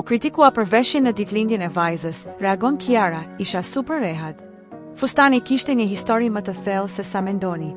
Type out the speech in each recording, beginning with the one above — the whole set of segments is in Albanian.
kritikua për veshjen në ditëlindjen e vajzës, reagon Kiara, isha super rehat. Fustani kishte një histori më të thellë se sa mendoni.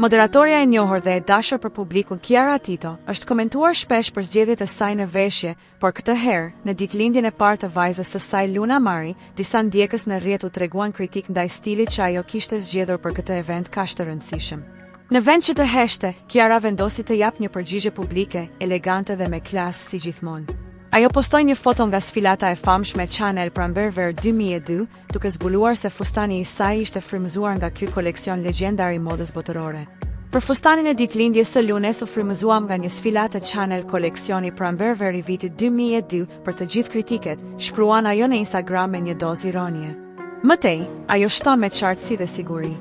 Moderatorja e njohur dhe e dashur për publikun Kiara Tito është komentuar shpesh për zgjedhjet e saj në veshje, por këtë herë, në ditëlindjen e parë të vajzës së saj Luna Mari, disa ndjekës në rrjet u treguan kritik ndaj stilit që ajo kishte zgjedhur për këtë event kaq të rëndësishëm. Në vend që të heshte, Kiara vendosi të jap një përgjigje publike, elegante dhe me klasë si gjithmonë. Ajo postoi një foto nga sfilata e famshme Chanel Pramberver 2002, duke zbuluar se fustani i saj ishte frymëzuar nga ky koleksion legjendar i modës botërore. Për fustanin e ditëlindjes së Lunes u frymëzuam nga një sfilatë Chanel koleksioni Pramberver i vitit 2002 për të gjithë kritiket, shkruan ajo në Instagram me një dozë ironie. Mëtej, ajo shton me qartësi dhe siguri.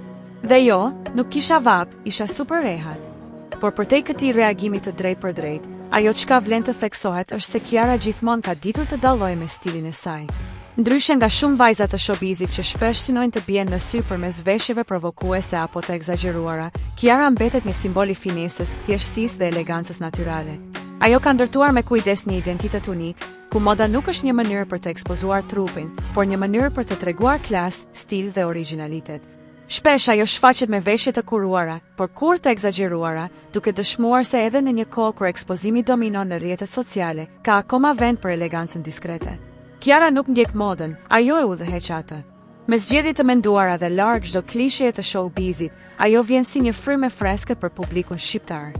Dhe jo, nuk kisha vap, isha super rehat. Por përtej këtij reagimi të drejtë për drejtë, ajo çka vlen të theksohet është se Kiara gjithmonë ka ditur të dallojë me stilin e saj. Ndryshe nga shumë vajza të showbizit që shpesh synojnë të bien në sy përmes veshjeve provokuese apo të egzageruara, Kiara mbetet një simbol i finesës, thjeshtësisë dhe elegancës natyrale. Ajo ka ndërtuar me kujdes një identitet unik, ku moda nuk është një mënyrë për të ekspozuar trupin, por një mënyrë për të treguar klasë, stil dhe origjinalitet. Shpesh ajo shfaqet me veshje të kuruara, por kur të egzageruara, duke dëshmuar se edhe në një kohë kur ekspozimi dominon në rrjetet sociale, ka akoma vend për elegancën diskrete. Kiara nuk ndjek modën, ajo e udhëheq atë. Me zgjedhje të menduara dhe larg çdo klishe të showbizit, ajo vjen si një frymë freskët për publikun shqiptar.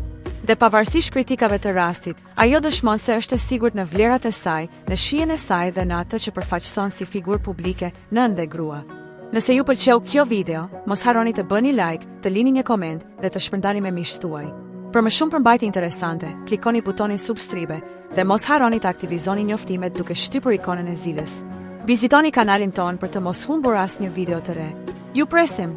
Dhe pavarësisht kritikave të rastit, ajo dëshmon se është e sigurt në vlerat e saj, në shijen e saj dhe në atë që përfaqëson si figurë publike, nën dhe grua. Nëse ju pëlqeu kjo video, mos harroni të bëni like, të lini një koment dhe të shpërndani me miqtë tuaj. Për më shumë përmbajtje interesante, klikoni butonin subscribe dhe mos harroni të aktivizoni njoftimet duke shtypur ikonën e zilës. Vizitoni kanalin ton për të mos humbur asnjë video të re. Ju presim!